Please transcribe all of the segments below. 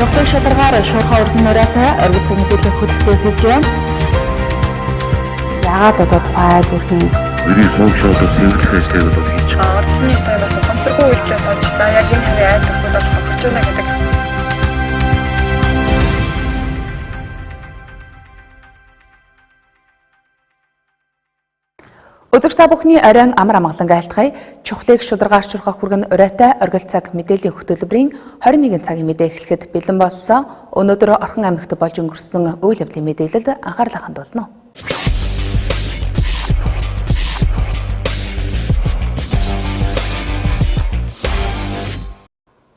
Чухал шударгаар шуурхай урд нураатай оргил цаг мэдээллийн хөтөлбөр хийж байна. Яагаад одоо файл үрхэн Миний функшныг зөвлөх ажлыг одоо хийж байгаа. Оргилны таймаас ухамсаргүй үйлдэлээс олж та яг энэ хавийн айдагууд бол хохирч байна гэдэг. Үзэгч та бүхний оройн амар амгалан айлтгая. Чухлыг шударгаар шуурхах хүргэн урайтай оргил цаг мэдээллийн хөтөлбөрийн 21 цагийн мэдээ эхлэхэд бэлэн боллоо. Өнөөдөр Орхон аймагт болж өнгөрсөн үйл явдлын мэдээлэлд анхаарлаа хандуулна.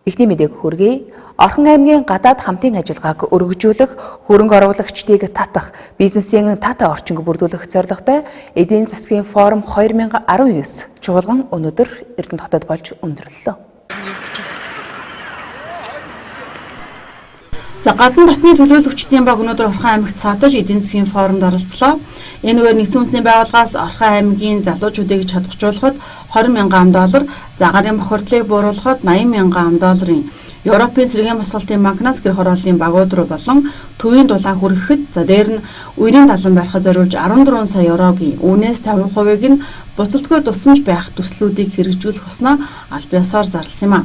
Эхний мэдээг хүргэе. Орхон аймгийн гадаад хамтын ажиллагааг өргөжүүлэх, хөрөнгө оруулагчдыг татах, бизнесийн тата орчинг бүрдүүлэх зорилготой эдийн засгийн форум 2019 чуулган өнөөдөр Эрдэнэ хотод болж өндөрлөлөө. За гадна дотны төлөөлөгчдийн баг өнөөдөр Орхон аймагт цаатаж эдийн засгийн форумд оролцлоо. Энэ үгээр нэгдсэн үндэсний байгууллагаас Орхон аймгийн залуучуудыг чадахжуулахад $20,000, загарын бохирдлыг бууруулахад $80,000 Европын сэргээн босголтын банкнаас гэр хорооллын багууд руу болон төвийн дулаан хүрэхэд дээр нь үерийн талан барихад зориулж 14 сая еврогийн үүнээс 50%-ийг нь буцалтгүй тусламж байх төслүүдийг хэрэгжүүлэх хуснаа аль биесээр зарласан юм а.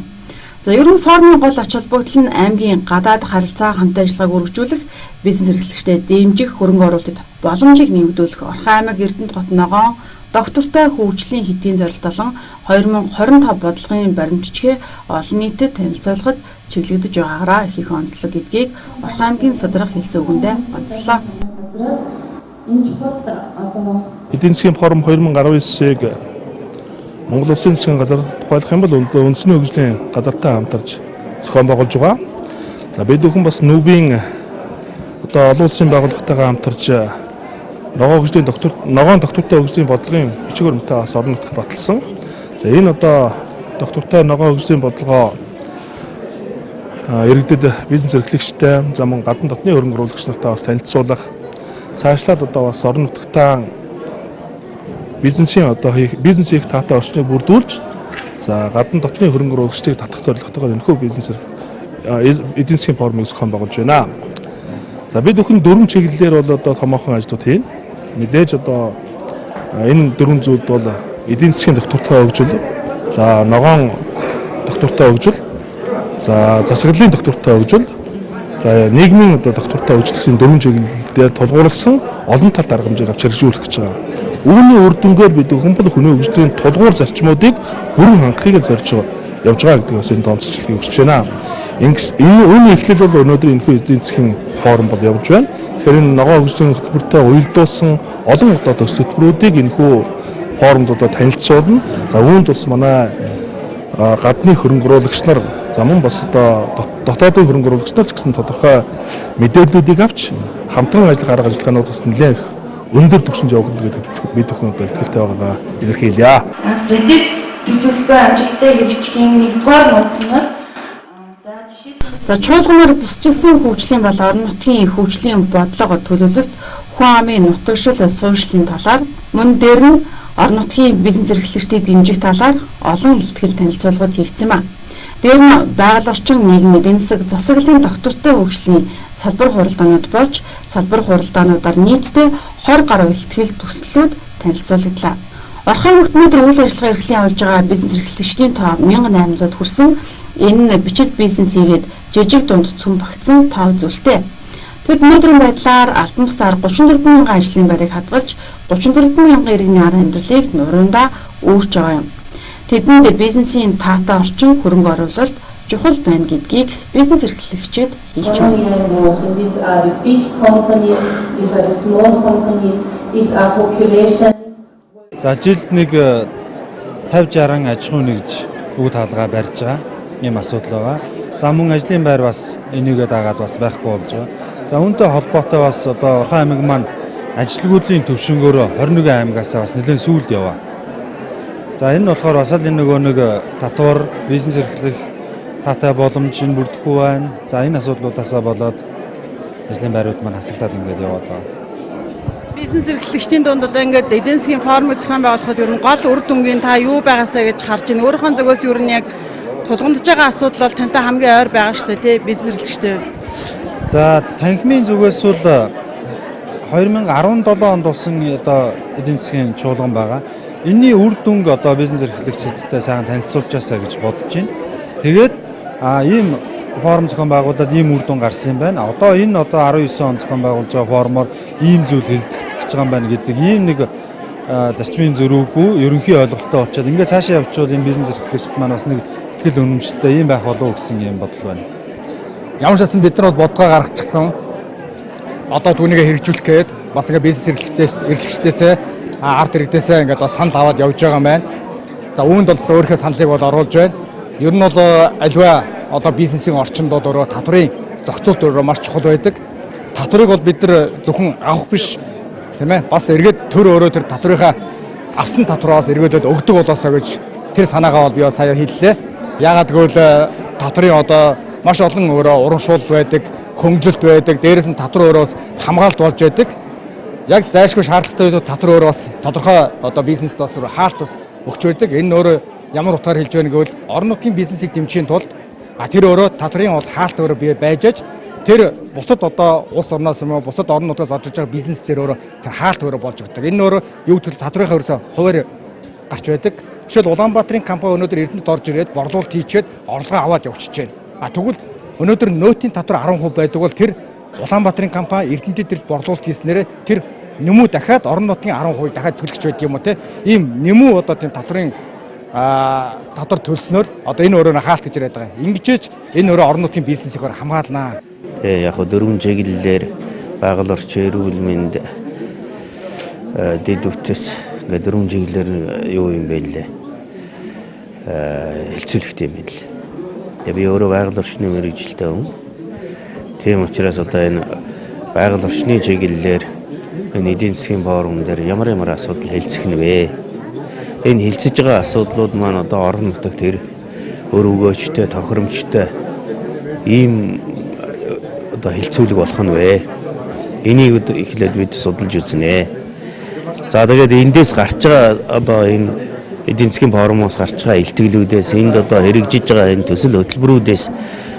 За ерөн форумын гол ач холбогдол нь аймгийн гадаад харилцаа хамт ажиллагааг өргөжүүлэх, бизнес эрхлэгчдэд дэмжих, хөрөнгө оруулалтад боломжийг нэмэгдүүлэх, Орхон аймаг Эрдэнэ хот ногоон доктортой хөгжлийн хэдийн зорилт болон 2025 бодлогын баримтчгээ олон нийтэд танилцуулахад чиглэгдэж байгаагаараа их онцлог гэдгийг Орхон аймгийн Содрах хэлсэн үгэндээ онцлоо. Эдийн засгийн форум 2019-ийг Монгол Улсын засгийн газар тухайлах юм бол үндэсний хөгжлийн газартай хамтарч зохион байгуулж байгаа. За бид бүхэн бас нүүбийн одоо олон улсын байгууллагатайгаа хамтарч ногоон доктортой хөгжлийн бодлогын бичиг баримтаа бас орон нутагт баталсан. За энэ одоо доктортой ногоон хөгжлийн бодлогоо иргэдэд бизнес эрхлэгчтэй, замун гадна дотны хөрөнгө оруулагч нартай бас танилцуулах, цаашлаад одоо бас орон нутагтаа бизнесийн одоо бизнес хийх таатай орчныг бүрдүүлж, за гадна дотны хөрөнгө оруулагчдыг татах зорилготойгоор энэхүү бизнес эдийн засгийн форумыг зохион байгуулж байна. За бид бүхэн 4 чиглэлээр бол одоо томоохон ажлууд хийн. Мэдээж одоо энэ 4 зүйлд бол эдийн засгийн доктортой хөгжил, за ногоон доктортой хөгжил, за засаглалын доктортой хөгжил, за нийгмийн одоо доктортой хөгжил гэсэн 4 чиглэлээр тулгуурласан олон талт арга хэмжээг авч хэрэгжүүлэх гэж байгаа. Үүний үр дүнгээр бид бүхэн бол хүний хөгжлийн тулгуур зарчмуудыг бүрэн хангахыг зорж явж байгаа гэдэг бас энэ томцчлалыг өгч байна. Үүний эхлэл бол өнөөдөр энэхүү эдийн засгийн форум бол явж байна. Тэгэхээр энэ ногоон хөгжлийн хөтөлбөртэй уялдуулсан олон одоо төсөл хөтөлбөрүүдийг энэхүү форумд одоо танилцуулна. За үүнд бас манай гадны хөрөнгө оруулагч нар, за мөн бас одоо дотоодын хөрөнгө оруулагч нар ч гэсэн тодорхой мэдээллүүдийг авч хамтран ажиллах арга ажиллагаанууд бас нэлээх өндөр түвшинд явагдана гэдэг бид бүхэн одоо итгэлтэй байгаагаа илэрхийлье. Стратеги төлөвлөгөө амжилттай хэрэгжихийн нэгдүгээр нууц нь За чуулганаар бусчилсан хөгжлийн бол орон нутгийн хөгжлийн бодлого төлөвлөлт, хүн амын нутагшил суурьшлийн талаар, мөн дээр нь орон нутгийн бизнес эрхлэгчдийг дэмжих талаар олон илтгэл танилцуулгууд хийгдсэн юм а. Дээр нь байгаль орчин, нийгмийн эдийн засаг, засаглалын доктортой хөгжлийн салбар хуралдаанууд болж, салбар хуралдаануудаар нийтдээ 20 гаруй илтгэл төслүүд танилцуулагдлаа. Орхон аймагт өнөөдөр үйл ажиллагаа эрхлэн явуулж байгаа бизнес эрхлэгчдийн тоо 1800-д хүрсэн. Энэ бичил бизнес хийгээд жижиг дунд цөм багтсан тоо зүйлтэй. Тэгэд өнөөдрийн байдлаар албан бусаар 34,000 ажлын байрыг хадгалж 34,000 иргэний ар амьдралыг нуруундаа өөрчилж байгаа юм. Тэдэнд бизнесийн таатай орчин, хөрөнгө оруулалт чухал байна гэдгийг бизнес эрхлэгчид хэлж байна. За жилд нэг 50-60 аж ахуйн нэгж бүгд хаалгаа барьж байгаа ийм асуудал байгаа. За мөн ажлын байр бас энийгээ дагаад бас байхгүй болж байгаа. За үүнтэй холбоотой бас одоо Орхон аймаг маань ажилгүйдлийн төвшнгөөр 21 аймагаас бас нэлээд сүүлд яваа. За энэ болохоор бас л энэ нөгөө нэг татвар, бизнес эрхлэх таатай боломж нь бүрдэхгүй байна. За энэ асуудлуудаасаа болоод ажлын байрууд маань хасагдаад ингээд яваад байгаа. Бизнес эрхлэгчдийн дунд одоо ингээд эдийн засгийн форумыг зохион байгуулахад ер нь гол үр дүнгийн та юу байгаасаа гэж харж байна. Өөрийнхөө зүгээс ер нь яг тулгамдж байгаа асуудал бол тантай хамгийн ойр байгаа шүү дээ, тий, бизнес эрхлэгчтэй. За танхимын зүгээс бол 2017 онд болсон одоо эдийн засгийн чуулган байгаа. Энийний үр дүнг одоо бизнес эрхлэгчдэдтэй сайхан танилцуулжаасаа гэж бодож байна. Тэгээд ийм форум зохион байгуулад ийм үр дүн гарсан юм байна. Одоо энэ 19 он зохион байгуулж байгаа форумоор ийм зүйл хэлэлцэгдэх гэж байгаа юм байна гэдэг ийм нэг зарчмын зөрүүгүй ерөнхий ойлголттой болчиход ингээд цаашаа явчихвал энэ бизнес эрхлэгчид маань бас нэг ихтгэл үнэмшилтэй ийм байх болов уу гэсэн ийм бодол байна. Ямар ч байсан бид нар бол бодгоо гаргачихсан. Одоо түүнийг хэрэгжүүлэх гээд бас ингээ бизнес эрхлэгчдээсээ ард иргэдээсээ ингээ бас санал аваад явж байгаа юм байна. За үүнд бол өөрийнхөө саналыг бол оруулж байна. Ер нь бол альва одоо бизнесийн орчинд бол өөрөө татврын зохицуулт өөрөө маш чухал байдаг. Татврыг бол бид нар зөвхөн авах биш, тийм ээ. Бас эргээд төр өөрөө тэр татврынхаа авсан татвараас эргүүлээд өгдөг болоосоо гэж тэр санаагаа бол би сая хэллээ. Яагаад гэвэл татврын одоо маш олон өөрөө урамшуул байдаг, хөнгөлөлт байдаг, дээрээс нь татвар өөрөөс хамгаалт болж байдаг. Яг зайлшгүй шаардлагатай үед татвар өөрөө бас тодорхой одоо бизнест бас хаалт бас өгч байдаг. Энэ өөрөө ямар утгаар хэлж байна гэвэл орон нутгийн бизнесийг дэмжихийн тулд тэр өөрөө татврын бол хаалт өөрөө бий байж аж тэр бусад одоо улс орноос юм уу бусад орон нутгаас орж иж байгаа бизнес дээр өөрөө тэр хаалт өөрөө болж өгдөг. Энэ өөрөө юу гэвэл татврынхаа ерөөсө хуваар гарч байдаг. Жишээл Улаанбаатарын компани өнөөдөр Эрдэнэт орж ирээд борлуулалт хийчихэд орлогоо аваад явчихж байна. Тэгвэл өнөөдөр нөөтийн татвар 10% байдаг бол тэр Улаанбаатарын компани Эрдэнэтэд ирж борлуулалт хийснээрээ тэр нэмүү дахиад орон нутгийн 10% дахиад төлөгч байдаг юм уу те. Ийм нэмүү одоо тийм татврын татвар төлснөөр одоо энэ өөрөө хаалт гэж яриад байгаа. Ингэжээч энэ өөрөө орон нутгийн бизнесийг хамгаалнаа. Тэгээ яг дөрвөн чиглэлээр байгаль орчин, эрүүл мэнд, дэд үтс ингээд дөрвөн чиглэлээр юу юм бэ лээ. Хэлцүүлэхтэй юм байна л. Тэгээ би өөрөө байгаль орчны мэргэжилтэй хүн. Тийм учраас одоо энэ байгаль орчны чиглэлээр энэ эдийн засгийн форум дээр ямар асуудал хэлцэх нь вэ? Энэ хэлцэж байгаа асуудлууд маань одоо орон нутагт тэр өрөвгөөчтэй, тохиромжтой ийм одоо хэлцүүлэг болох нь вэ? Энийг эхлээд бид судалж үзнэ. За тэгээд эндээс гарч байгаа одоо энэ эдийн засгийн форумоос гарч байгаа илтгэлүүдээс энд одоо хэрэгжиж байгаа энэ төсөл хөтөлбөрүүдээс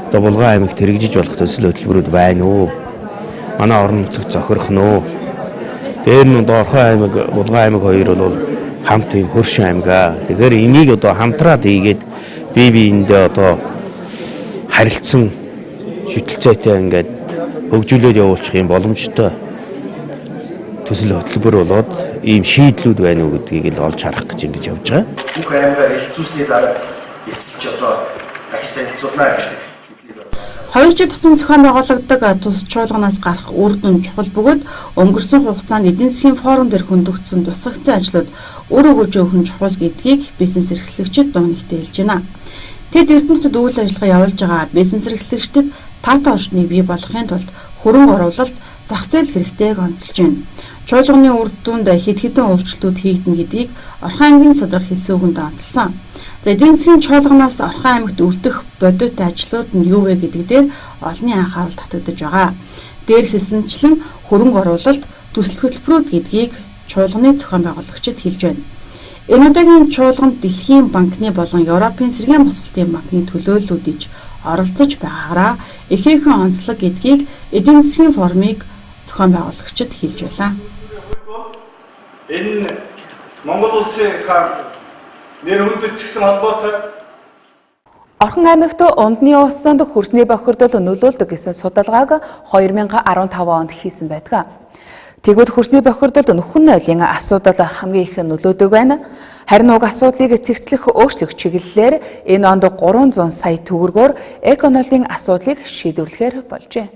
одоо Булган аймагт хэрэгжиж болох төсөл хөтөлбөрүүд байна уу? Манай орон нутагт зохирох нь уу? Дээр нь Орхон аймаг, Булган аймаг хоёр бол хамт ийм хөршин аймгаа. Тэгэхээр энийг одоо хамтраад ийгээд биендээ одоо харилцсан шүтэлцээтэй ингээд хөгжүүлээд явуулчих юм боломжтой төсөл хөтөлбөр болоод ийм шийдлүүд байна уу гэдгийг л олж харах гэж ингэж явж байгаа. Бүх аймгаар хэлцүүлсний дараа эцэлж одоо дахиж танилцуулнаа гэдэг. 2 жил тусам зохион байгуулагддаг тус чуулганаас гарах үр дүн чухал бөгөөд өнгөрсөн хугацаанд эдийн засгийн форум дээр хөндөгдсөн тусгацсан ажлууд өр өгөөж өгөх нь чухал гэдгийг бизнес эрхлэгчид дуунигтээ хэлж байна. Тэд Эрдэнэтэд үйл ажиллагаа явуулж байгаа бизнес эрхлэгчдэд таатай орчныг бий болгохын тулд хөрөнгө оруулалт, зах зээл хэрэгтэйг онцолж байна. Чуулганы үр дүнд хэд хэдэн өөрчлөлтүүд хийгдэнэ гэдгийг Орхон аймгийн садрах хэлсэн үгэнд онцлсан. За эдийн засгийн чуулганаас Орхон аймагт өрдөх бодит ажлууд нь юу вэ гэдэг дээр олонний анхаарал татагдж байгаа. Дээр хэлсэнчлэн хөрөнгө оруулалт, төсөл хөтөлбөрүүд гэдгийг чуулганы зохион байгуулагчид хэлж байна. Энэ удаагийн чуулганд Дэлхийн банкны болон Европын сэргээн босголтын банкны төлөөллүүд иж оролцож байгаагаараа ихээхэн онцлог гэдгийг эдийн засгийн форумыг зохион байгуулагчид хэлж байлаа. Энэ Монгол улсын нэр хүндэтгсэн холбоотой Орхон аймагт ундны уснанд хөрсний бохирдол нөлөөлдөг гэсэн судалгааг 2015 онд хийсэн байдаг. Тэгвэл хөрсний бохирдолд нөхөн нойлын асуудал хамгийн их нөлөөдөг байна. Харин уг асуудлыг цэгцлэх өөрчлөх чиглэлээр энэ онд 300 сая төгрөгөөр экономикийн асуудлыг шийдвэрлэхээр болжээ.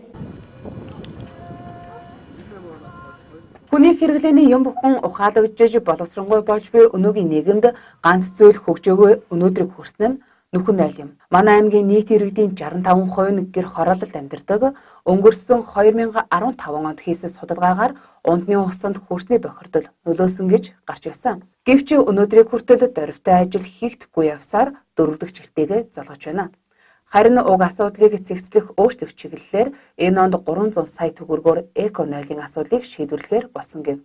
Хүний хэрэглээний юм бүхэн ухаалагдж боловсронгуй болж буй өнөөгийн нийгэмд ганц зүйл хөгжөөгөө өнөөдрийг хүрсэн нь нөхөн нойл юм. Манай аймгийн нийт иргэдийн 65% нь гэр хороололд амьдардаг. Өнгөрсөн 2015 онд хийсэн судалгаагаар ундны усанд хөрсний бохирдол нөлөөсөн гэж гарч байсан. Гэвч өнөөдрийг хүртэл дорвитой ажил хийгдэхгүй явсаар дөрөвдөг жилтэйгээ залгаж байна. Харин уг асуудлыг цэгцлэх өөрчлөх чиглэлээр энэ онд 300 сая төгрөгөөр эко нойлын асуудлыг шийдвэрлэхээр болсон гэв.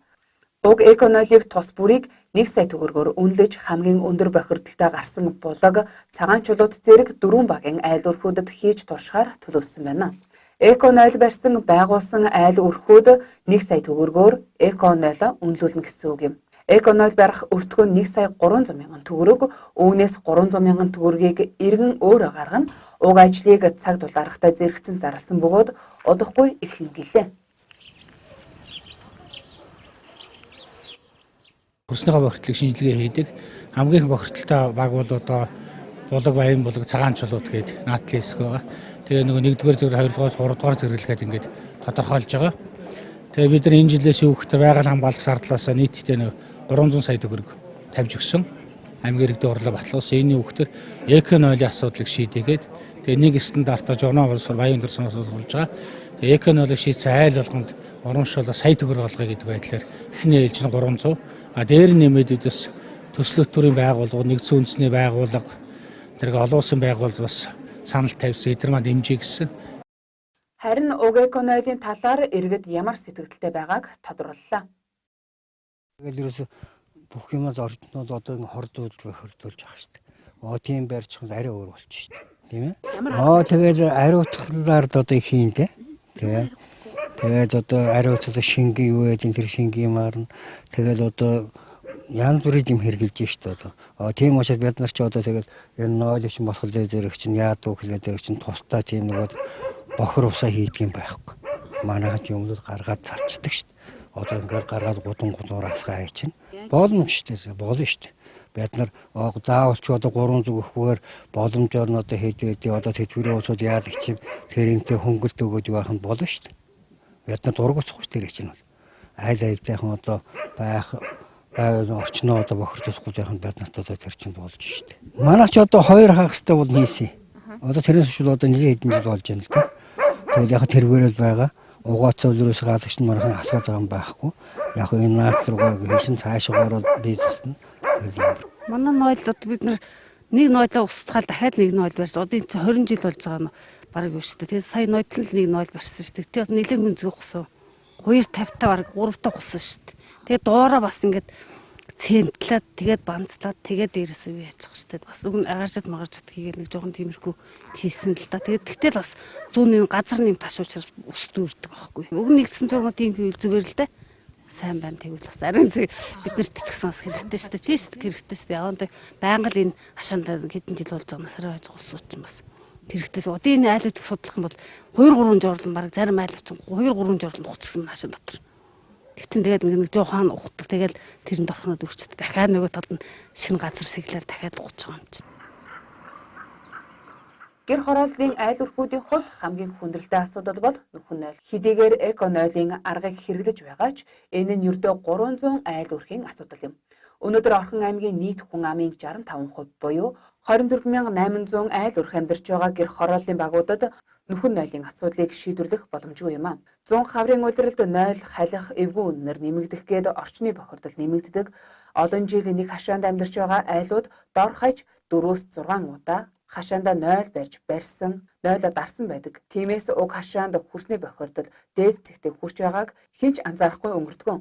Уг эконойлыг тус бүрийг 1 сая төгрөгөөр үнэлж хамгийн өндөр бохирдолтой гарсан булаг цагаан чулууд зэрэг 4 багийн айл өрхүүдэд хийж туршихаар төлөвлөсөн байна. Эконойл барьсан байгуулсан айл өрхүүд 1 сая төгрөгөөр эконойл үнэлүүлнэ гэсэн үг юм. Эконойл барих өртгөө 1 сая 300 мянган төгрөг, үүнээс 300 мянган төгрөгийг иргэн өөрөө гаргана. Уг ажлыг цаг дулаарахтай зэрэгцэн зарласан бөгөөд удахгүй эхлэн гэлээ. Хөрснийхөө бохирдлыг шинжилгээ хийдэг. Хамгийн их бохирдолтой баг бол одоо булаг, баян булаг, цагаан чулууд гээд наадлын хэсэг байгаа. Тэгээ нөгөө 1-р зэрэг, 2-р, 3-р зэрэглэгээд ингээд тодорхойлж байгаа. Тэгээ бид нар энэ жилээс юу гэхээр байгаль хамгаалах зардлаас нийтдээ нэг 300 сая төгрөг тавьж өгсөн. Аймгийн иргэдийн хурлаа батлуулсан. Энэ юу гэхээр эконойлын асуудлыг шийдээгээд тэгээ нэг стандартаар журнал боловсрол баян төрсөн болж байгаа. Тэгээ эконойлыг шийдсэн айл болгонд урамшуул сая төгрөг олгоё гэдэг байдлаар эхний ээлж нь 300. Дээр нэмээдээс төсөл хөтөлбөрийн байгууллага, нэгдсэн үндэсний байгууллага, тэрэг олон улсын байгууллага бас санал тавьсан, эдгээр маань дэмжиж гисэн. Харин уг эконойлын талаар иргэд ямар сэтгэлдтэй байгааг тодрууллаа. Тэгэл ерөөсө бүх юм л орчнууд одоо хордуулж бохирдуулж байгаа шүү дээ. Тийм барьчих нь арай өөр болчих шүү дээ. Тийм ээ. Тэгэл ариутгалаар одоо их юм дээ. Тэгээд одоо ариуцлаа шингийн юу гэдэг тэр шингийн марна. Тэгэл одоо янз бүрийн юм хэрглэж штэ одоо. Тийм учраас бид нар ч одоо тэгэл энэ нойлч болох зэрэг чинь яадаг хэлээ зэрэг чинь тусдаа тийм нэг бохир усаа хийдэг юм байхгүй. Манайхан ч юмнууд гаргаад цацдаг штэ. Одоо ингээд гаргаад гудуур асгаа хай чинь. Боломжтой болно штэ. Бид нар заавал ч одоо 300 өгөхгүйгээр боломжоор нь одоо хийж байдیں۔ Одоо тэтгэврийн улсууд яадаг чим тэрэнтэй хөнгөлт өгөөд явах нь болно штэ. Бид нар дургуцах гэж тэрэж чинь бол айл айлтайхан одоо байх орчноо одоо бохирдуулахгүй байх нь бид нарт одоо тэр чинь болж штэ. Манайх ч одоо 2 хагастай бол хийсэн. Одоо тэрнээс шууд одоо нэг хэдэн жил болж байна л да. Тэгэл яг тэргээрэл байгаа. Угаацаа өлөрөөс гадагш нь манайхан асууж байгаа юм байхгүй. Яг энэ наадлал руу хийшин цаашаа ороод бизнес нь тэгэл юм. Манай нойлууд бид нар нэг нойлоо устгаал дахиад нэг нойл барьж. Одоо энэ 20 жил болж байгаа нь бараг юу шүү дээ. Тэгээд сая нойлол нэг нойл барьсан шүү дээ. Тэгээд нэлээд гүнзгий ухсан. 250 та бараг 3 та ухсан шүү дээ. Тэгээд доороо бас ингээд цэмтлээд тэгээд банцлаад тэгээд дээрээс юу яаж байгаа шүү дээ. Бас үн агаарчд магарчд хийгээд нэг жоохон тиймэрхүү хийсэн л да. Тэгээд тэгтэл бас зүүн газар нэм таш учраас ус дүүрдэг байхгүй. Уг нэгдсэн журмууд тийм зүгээр л дээ. Сайн байна тэгвэл бас ариун бид нарт ч гэсэн бас хэрэгтэй шүү дээ. Тийм шүү дээ. Хэрэгтэй шүү дээ. Яг байнга л энэ хашаанд хэдэн жил болж байгаа насараа байж ус сууч юм бас. Хэрэгтэй шүү. Одоо энэ айлуудыг судлах юм бол 2-3 журлан баг зарим айлууд чинь 2-3 журлан ухчихсан байна хашаан дотор. Гэвч тэгээд нэг жоохон ухдаг. Тэгээд тэрэнд орхнод үрчтэй. Дахиад нөгөө талд нь шинэ газар сэглэл дахиад ухаж байгаа юм чинь. Гэр хорооллын айл өрхүүдийн хувьд хамгийн хүндрэлтэй асуудал бол нөхөн нойл. Хэдийгээр эконойлын аргыг хэрэглэж байгаа ч энэ нь ердөө 300 айл өрхийн асуудал юм. Өнөөдөр Орхон аймгийн нийт хүн амын 65% буюу 24800 айл өрх амьдарч байгаа гэр хорооллын багуудад нөхөн нойлын асуудлыг шийдвэрлэх боломжгүй юм а. 100 хаврын улиралд нойл халих эвгүй үнээр нэмэгдэх гээд орчны бохирдол нэмэгддэг. Олон жил нэг хашаанд амьдарч байгаа айлууд дор хаяж 4-6 удаа хашаанда нойл барьсан, нойлоо дарсан байдаг. Тиймээс уг хашаанд хүрсний бохирдол дээд зэгтээ хүрч байгааг хинч анзаарахгүй өнгөрдгөө.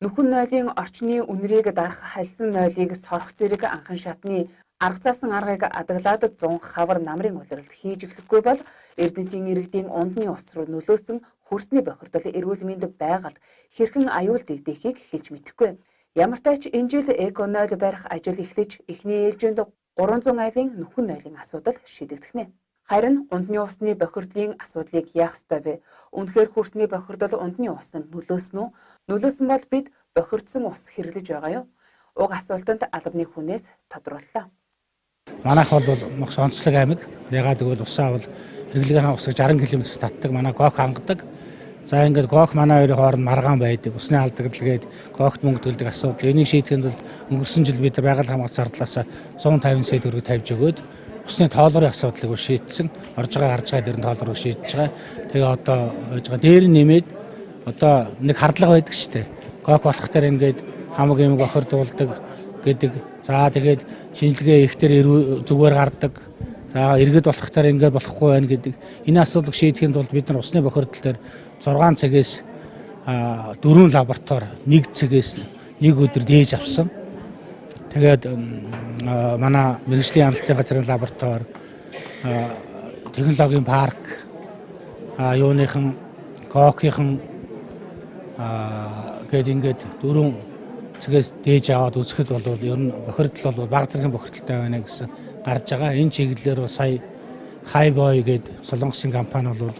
Нөхөн нойлын орчны үнэрийг дарах халсан нойлыг сорох зэрэг анхан шатны арга заасан аргыг адаглаад 100 хавар намрын улиралд хийж эхлэхгүй бол Эрдэнэтийн иргэдийн ундны ус руу нөлөөсөн хүрсний бохирдол эрүүл мэнд байгальд хэрхэн аюул дэгдэхийг хэлж мэдэхгүй. Ямар ч тач энэ жил эконойл барих ажил эхлэж эхний ээлжинд 300 айлын нөхөн нойлын асуудал шийдэгдэх нэ. Харин ундны усны бохирдлын асуудлыг яах ёстой вэ? Үнэхээр хүрсний бохирдол ундны усанд нөлөөсөн үү? Нөлөөсөн бол бид бохирдсон ус хэрэглэж байгаа юу? Уг асуултанд албаны хүнээс тодрууллаа. Манайх бол Мохс онцлог аймаг. Ягаад гэвэл усаа бол хэрэглэгийн усыг 60 км-с татдаг. Манай гох хангадаг. За ингээд гох манай хоёрын хооронд маргаан байдаг. Усны алдагдлгээд гохт мөнгө төлдөг асуудал. Энийг шийдэхэд бол өнгөрсөн жил бид байгаль хамгаалалт зардлаас 150 сая төгрөг тавьж өгөөд усны тоолрын асуудлыг шийдсэн. Орж байгаа гарч байгаа дээр нь тоолрыг шийдэж байгаа. Тэгээ одоо байж байгаа дээр нэмээд одоо нэг хардлага байдаг шүү дээ. Гох болох дээр ингээд хамаг юм бохирдуулдаг гэдэг. За тэгээд шинжилгээ ихтер зүгээр гардаг. За иргэд болох дээр ингээд болохгүй байна гэдэг. Энэ асуудлыг шийдэхэд бол бид нар усны бохирдол дээр 6 цагээс 4 лаборатори, 1 цагээс нэг өдөр дээж авсан. Тэгээд манай мэрэгжлийн амралтын газрын лаборатори, технологийн парк, юуныхан, коокийнхан гээд ингээд дөрвөн цэгээс дээж аваад үзэхэд бол ер нь бохирдол бол бага зэргийн бохирдолтой байна гэсэн гарч байгаа. Энэ чиглэлээр бол сая Хайбой гээд Солонгосын компани бол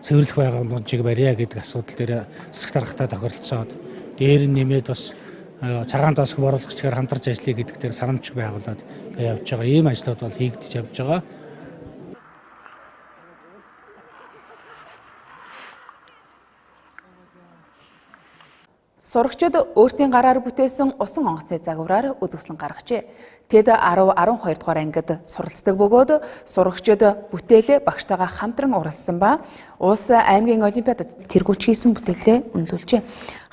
цэвэрлэх байгууламжийг барья гэдэг асуудал дээр эсэх дарахтай тохиролцоод дээр нь нэмээд бас цагаан тосог боруулагчаар хамтарч ажиллая гэдэг дээр санамжиг байгуулад явж байгаа. Ийм ажлууд бол хийгдэж явж байгаа. Сурагчид өөрсдийн гараар бүтээсэн усан онгоцны загвараар үзэсгэлэн гаргажээ. Тэд 10-12 дугаар ангид суралцдаг бөгөөд сурагчид бүтээлээ багштайгаа хамтран уралсан ба улс аймгийн олимпиадад тэргүүлж хийсэн бүтээлээ үнэлүүлжээ.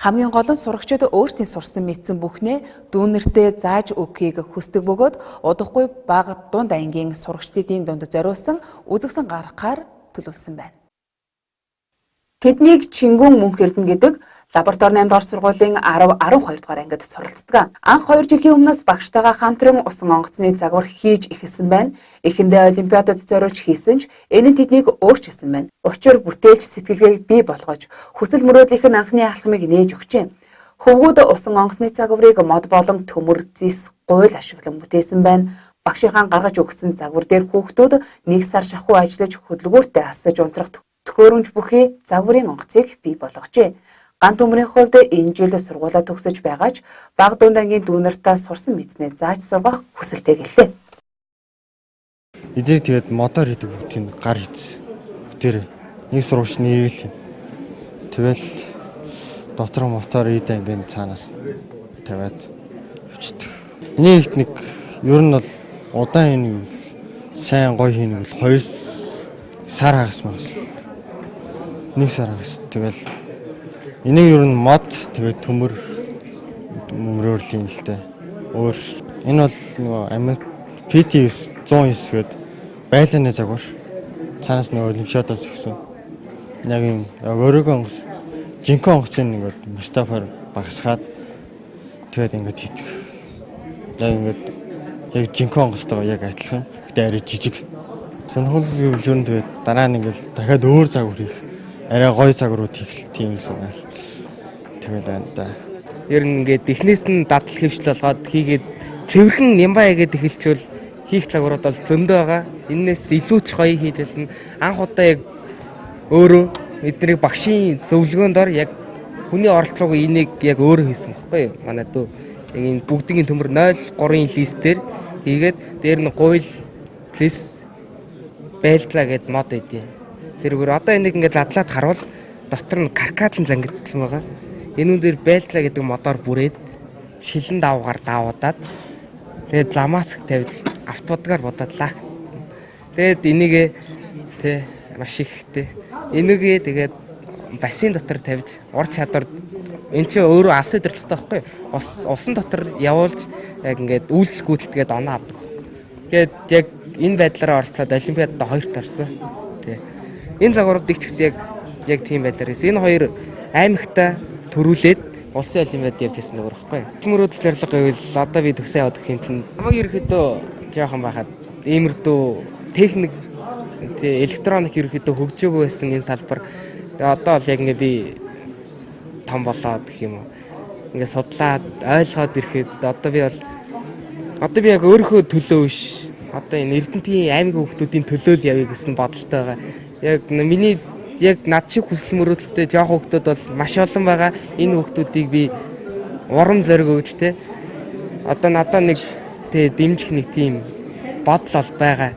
Хамгийн гол нь сурагчид өөрсдийн сурсан мэдсэн бүхнээ дүүнэртээ зааж өгөхийг хүсдэг бөгөөд удахгүй бага дунд ангийн сурагчдын дунд зориулсан үзэсгэлэн гаргахаар төлөвлөсөн байна. Тэднийг Чингүн Мөнх Эрдэнэ гэдэг лаборатори 8 дугаар сургуулийн 10-12 дугаар ангид суралцдаг. Анх 2 жилийн өмнөөс багштайгаа хамтран усан онгоцны загвар хийж эхэлсэн байна. Эхэндээ олимпиадад зориулж хийсэн ч энэ нь тэднийг өөрчилсөн байна. Учир бүтээлч сэтгэлгээг бий болгож хүсэл мөрөөдлийнх нь анхны алхмыг нээж өгчээ. Хөвгүүд усан онгоцны загварыг мод болон төмөр, зис, гуйл ашиглан бүтээсэн байна. Багшийнхаа гаргаж өгсөн загвар дээр хүүхдүүд 1 сар шахуу ажиллаж хөдөлгөөртөө асаж унтрах төхөөрөмж бүхий загварын онгоцыг бий болгожээ. Ган төмрийн хувьд энэ жил сургуулаа төгсөж байгаа ч бага дунд ангийн дүүнартаа сурсан мэдснээ зааж сургах хүсэлтэй гэлээ. Эдгээр тэгээд модоор хийдэг бүгдийг гар хийсэн. Бүтээрээ нэг сурагч нийл. Тэгэл дотор мотор ийдэ ангийн цаанаас тавиад өчтдөг. Энийг нэг ер нь бол удаан хийнийг бол сайн гоё хийнийг бол 2 сар хагас мас. 1 сар хагас. Тэгэл энийг ер нь мод тэгээд төмөр мөмрөөрлийн л дээ. Өөр энэ бол нөгөө Америк PT 109 гээд байлааны загвар. Цаанаас нөгөө олимпиадаас өгсөн. Яг юм өөрөөгөө онгоц жинхэнэ онгоцын нэг мастафар багасгаад тэгээд ингэж хийдэг. Яг ингэж яг жинхэнэ онгоцтойгоо яг адилхан. Гэтэ арай жижиг. Сонирхол юу нь тэгээд дараа нь ингээл дахиад өөр загвар хийх. Арай гоё загварууд хийх тийм санаа. Тэгэл байна да. Ер нь ингээд эхнээс нь дадал хөвшил болгоод хийгээд цэвэрхэн нямбаа ягээд эхэлчихвэл хийх загварууд бол зөндөө байгаа. Эннээс илүү ч гоё хийлэлнэ. Анх удаа яг өөрөө эднийг багшийн зөвлөгөөнд ор яг хүний оролцоогүй энийг яг өөрөө хийсэн байхгүй юу? Манай дүү яг энэ бүгдийн төмөр 0.3-ын листээр хийгээд дээр нь гуйл лист байлдлаа гэж мод өгдөө. Тэргээр одоо энийг ингээд задлаад харуул дотор нь каркадлан зангидсан байгаа. Энэ дээр байлдлаа гэдэг модоор бүрээд шилэн давгаар давуудаад тэгээд ламаск тавьж автоматгаар бододлаа. Тэгээд энийгээ тэ маш ихтэй. Энийгээ тэгээд бассейн дотор тавьж ур чадвар энэ чинь өөрөө ас удирдлагатай байхгүй. Усан дотор явуулж яг ингээд үйлчлэл гүйцэтгээд оноо авдаг. Тэгээд яг энэ байдлаараа оролцоод олимпиадад 2-т орсон. Тэ. Энэ загваруудыг ч гэсэн яг тийм байдлаар хийсэн. Энэ хоёр аймагта төрүүлээд улсын олимпиад явж ирсэн нэг байхгүй. Мөрөөдөл зорилго гэвэл одоо би төгсөө явах хэмтэн. Намайг ерөөхдөө жоохон байхад иймэрдүү техник электроник ерөөхдөө хөгжөөгүй байсан энэ салбар. Тэгээ одоо л яг ингээ би том болоод гэх юм уу. Ингээ судлаад ойлгоод ирэхэд одоо би яг өөрийнхөө төлөө биш. Одоо энэ Эрдэнэтийн аймгийн хүүхдүүдийн төлөө л явъя гэсэн бодолтой байгаа. Яг миний яг над шиг хүсэл мөрөөдөлтэй жоох хүүхдүүд бол маш олон байгаа. Энэ хүүхдүүдийг би урам зориг өгж тэ. Одоо надад нэг дэмжих нэг тийм бодол бол байгаа.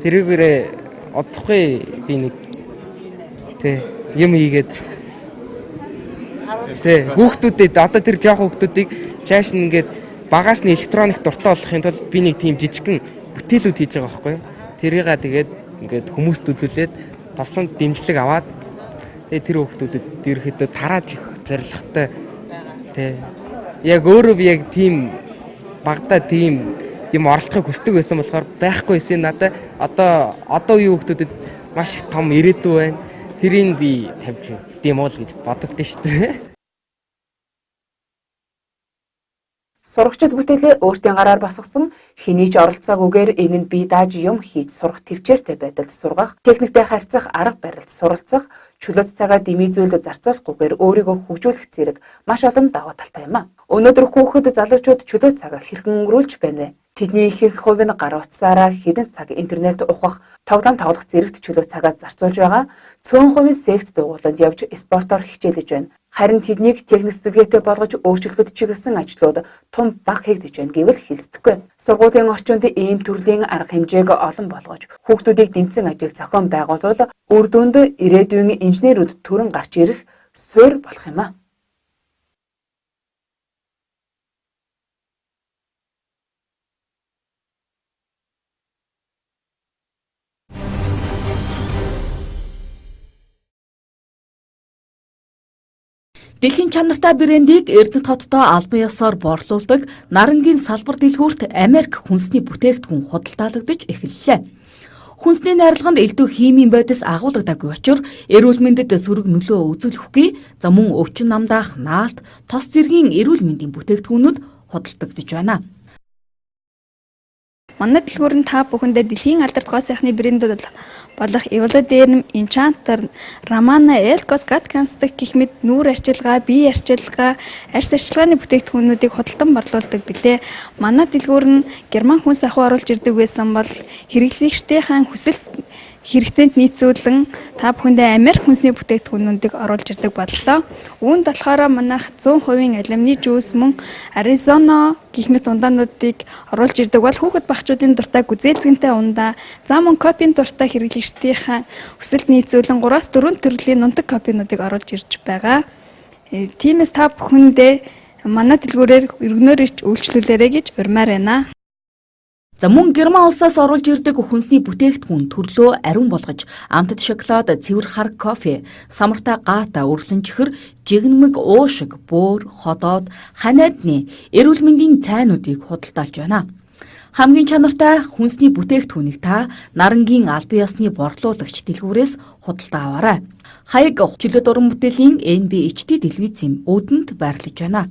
Тэрүүгээрээ одохгүй би нэг юм хийгээд хүүхдүүдэд одоо тэр жоох хүүхдүүдийг цааш нь ингээд багаас нь электроник дуртай болохын тулд би нэг тийм жижигхэн бүтээлүүд хийж байгаа байхгүй. Тэрийгээ тэгээд ингээд хүмүүст төлүүлээд тослонд дэмжлэг аваад тэгээд тэр хүүхдүүдэд ерөөхдөө тарааж өгөх зорилготой яг өөрөө би яг тийм багтаа тийм юм оролцохыг хүсдэг байсан болохоор байхгүй байсан надад одоо үеийн хүүхдүүдэд маш их том ирээдүй байна. Тэрийг би тавьж юм уу гэж боддоо шүү дээ. Сурагчид бүтээлээ өөртөө гараар босгосон, хэний ч оролцоогүйгээр энэ нь бие дааж юм хийж сурах төвчээртэй байдалд сургах, техниктэй харьцах, арга барилд суралцах, чөлөөт цагаа дэмийзүүлд зарцуулахгүйгээр өөрийгөө хөгжүүлэх зэрэг маш олон даваа талтай юм а. Өнөөдөр хүүхэд залуучууд чөлөөт цагаа хэрхэн өнгөрүүлж байна вэ? Тэдний ихэнх хувь нь гар утсаараа хэдэн цаг интернет ухах, тоглоом тоглох зэрэгт чөлөөт цагаа зарцуулж байгаа. Цөөн хувийн секц дугууланд явж спортоор хичээлж байна. Харин тэднийг техник сэтгэлгээтэй болгож өөрчлөхөд чиглэсэн ажлууд том баг хийгдэж байна гэвэл хэлцдэггүй. Сургуулийн орчинд ийм төрлийн арга хэмжээг олон болгож хүүхдүүдийг дэмцэн ажил зохион байгуулвал үр дүнд ирээдүйн инженерүүд төрөн гарч ирэх суурь болох юм а. Дэлхийн чанартай брендийг Эрдэнэт хотдоо албан ёсоор борлуулдаг Нарангийн салбар дэлгүүрт Америк хүнсний бүтээгдэхүүн худалдаалагдаж эхэллээ. Хүнсний найрлаганд элдв химийн бодис агуулгадаггүй учраа эрүүл мэндэд сөрөг нөлөө үзүүлэхгүй, за мөн өвчин намдаах, наалт, тос зэргийн эрүүл мэндийн бүтээгдэхүүнүүд худалдагдаж байна. Манай дэлгүүр нь та бүхэндээ дэлхийн алдарт гоо сайхны брэндүүд болох Evoluderm, Enchanter, Ramana, Elcos, Gatcanstic гэх мэт нүүр арчилгаа, бие арчилгаа, арьс арчилгааны бүтээгдэхүүнүүдийг худалдан борлуулдаг билээ. Манай дэлгүүр нь герман хүнс ахуй оруулж ирдэг байсан бол хэрэглэгчдийн хүсэлт хэрэгцээнд нийцүүлэн та бүхэндээ Америк хүнсний бүтээгдэхүүнүүдийг оруулж ирдэг боллоо. Үүнд болохоор манайх 100% алюминий жуус мөн Аризона гэх мэт ундаануудыг оруулж ирдэг бол хүүхэд багчуудын дуртай гүзээлзгэнтэй ундаа, за мөн копийн дуртай хэрэглэгчдийн хүсэлт нийцүүлэн 3-4 төрлийн нунтаг копинуудыг оруулж ирж байгаа. Тиймээс та бүхэндээ манай дэлгүүрээр өргөнөөр ирж үйлчлүүлээрэй гэж урьмаар байна. За мөн Герман улсаас оруулж ирдэг хүнсний бүтээгдэхүүн төрлөө ариун болгож амтд шоколад, цэвэр хар кофе, самартай гаата, үрлэн чихэр, жигнэмэг, уушиг, бөөр, ходоод, ханиадны эрүүл мэндийн цайнуудыг худалдаалж байна. Хамгийн чанартай хүнсний бүтээгдэхүүнийг та Нарангийн албан ёсны борлуулагч дэлгүүрээс худалдаа аваарай. Хаяг чөлөөт уран бүтээлийн NBHT телевизийн үүдэнд байрлаж байна.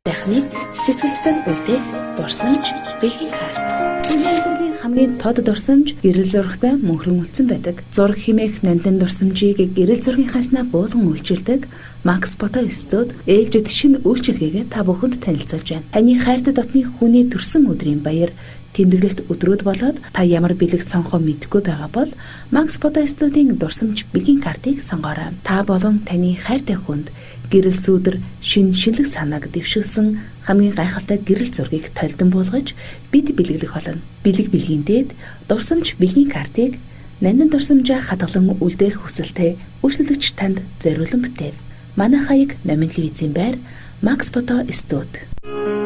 Техник сэтгэлдэн үлдээх дурсамж бэлгийн карт. Өнөөдрийн амьдралын хамгийн тод дурсамж гэрэл зурагтай мөнхрөн утсан байдаг. Зураг хэмээх нандин дурсамжийг гэрэл зургийн хаснаа буулган үйлчилдэг Макс Фото студ ээлжид шинэ үйлчилгээгээ та бүхэнд танилцуулж байна. Таны хайртай дотны хүний төрсөн өдрийн баяр тэмдэглэлт өдрүүд болоод та ямар бэлэг сонгох мэдэхгүй байгаа бол Макс Фото студийн дурсамж бэлгийн картыг сонгоорой. Та болон таны хайртай хүнд гэрэл сүүдэр шинэлэг санааг дэвшүүлсэн хамгийн гайхалтай гэрэл зургийг толдон буулгаж бид бэлгэлэх болно. Бэлэг бэлгийн дээд дурсамж бэлгийн картыг нандин дурсамжаа хадгалан үлдээх хүсэлтэй үйлчлэгч танд зориулан бүтээв. Манай хаяг номын телевизийн байр Макс Фото студ.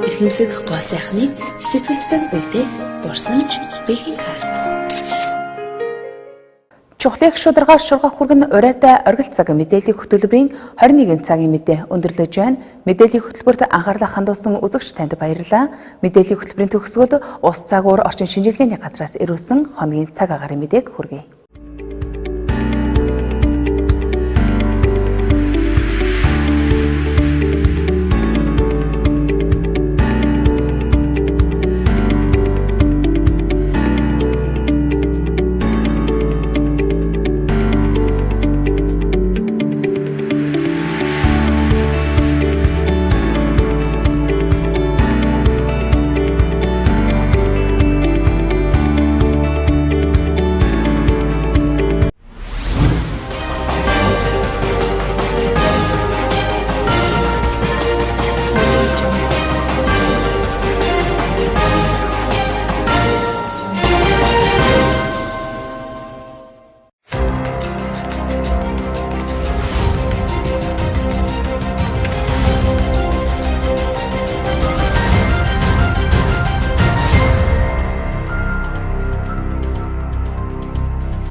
Эрхэмсэх гоо сайхныг сэтгэлдэн үлдээх дурсамж бэлгийн карт. Чухлыг шударгаар шургах хүргэн урайтай оргил цаг мэдээллийн хөтөлбөрийн 21 цагийн мэдээ өндөрлөж байна. Мэдээллийн хөтөлбөрт анхаарлаа хандуулсан үзэгч танд баярлалаа. Мэдээллийн хөтөлбөрийн төгсгөлд ус цагуур орчин шинжилгээний газраас ирүүлсэн хоногийн цаг агаарын мэдээг хүргэе.